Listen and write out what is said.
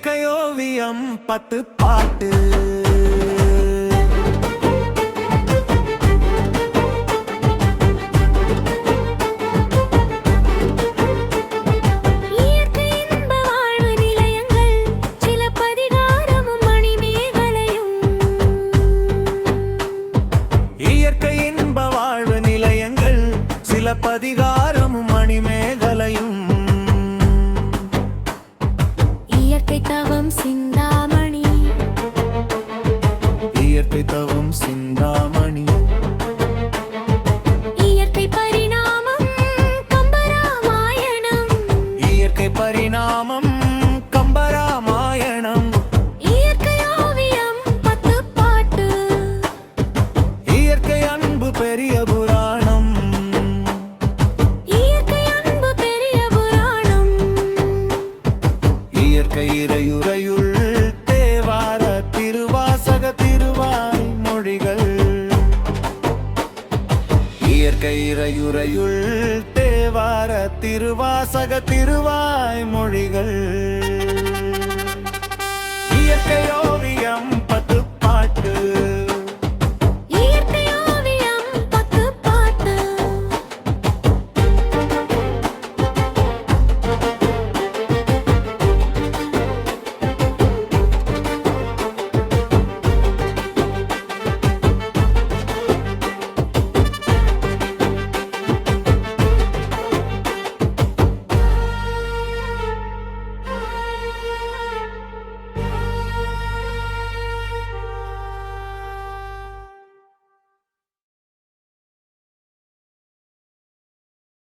இயற்கையோவியம் 10 பாட்டு. இயற்கை இன்ப வாழ்வு நிலையங்கள் சிலப்பதிகாரமும் மணிமேகலையும். இயற்கை தவம் சிந்தாமணி. இயற்கை தவம் சிந்தாமணி. இயற்கை பரிணாமம் கம்பராமாயணம். இயற்கை பரிணாமம் கம்பராமாயணம். இயற்கை ஓவியம் 10 பாட்டு. இயற்கை அன்பு பெரிய புராணம். இயற்கை அன்பு பெரிய புராணம். இயற்கை இறையுறையுள் தேவார திருவாசக திருவாய் மொழிகள். இயற்கை இறையுறையுள் தேவார திருவாசக திருவாய் மொழி.